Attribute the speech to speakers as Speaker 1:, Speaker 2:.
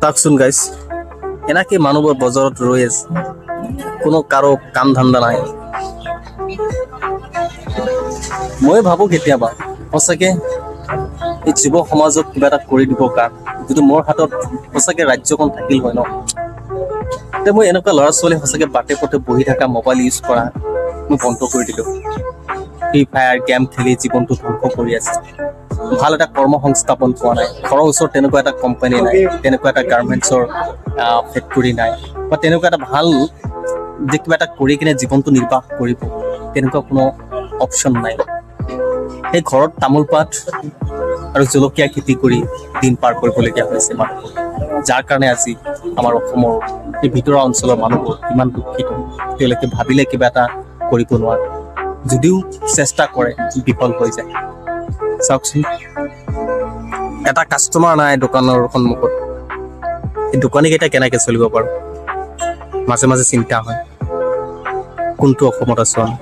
Speaker 1: চাওকচোন গাইছ, এনেকে মানুহবোৰ বজাৰত ৰৈ আছে, কোনো কাৰো কাম ধান্দা নাই। মই ভাবো কেতিয়াবা সঁচাকে এই যুৱ সমাজক কিবা এটা কৰি দিবৰ কাৰণে যদি মোৰ হাতত সঁচাকে ৰাজ্যখন থাকিল হয় ন, তেতিয়া মই এনেকুৱা ল'ৰা ছোৱালী সঁচাকে বাটে পথে বহি থকা মোবাইল ইউজ কৰা মই বন্ধ কৰি দিলোঁ। ফ্ৰী ফায়াৰ গেম খেলি জীৱনটো ধ্বংস কৰি আছে, ভাল এটা কৰ্ম সংস্থাপন পোৱা নাই, ঘৰৰ ওচৰত তেনেকুৱা এটা কোম্পানী নাই, তেনেকুৱা এটা গাৰ্মেণ্টছৰ ফেক্টৰী নাই, বা তেনেকুৱা এটা ভাল যে কিবা এটা কৰি কিনে জীৱনটো নিৰ্বাহ কৰিব, তেনেকুৱা কোনো অপশ্যন নাই। সেই ঘৰত তামোল পাত আৰু জলকীয়া খেতি কৰি দিন পাৰ কৰিবলগীয়া হৈছে মানুহবোৰ, যাৰ কাৰণে আজি আমাৰ অসমৰ এই ভিতৰুৱা অঞ্চলৰ মানুহবোৰ ইমান দুখিত। তেওঁলোকে ভাবিলে কিবা এটা কৰিব নোৱাৰে, যদিও চেষ্টা কৰে বিফল হৈ যায়। চাওকচোন, এটা কাষ্টমাৰ নাই দোকানৰ সন্মুখত, এই দোকানীকেইটা কেনেকৈ চলিব পাৰোঁ, মাজে মাজে চিন্তা হয়। কোনটো অসমত আছোঁ আমি।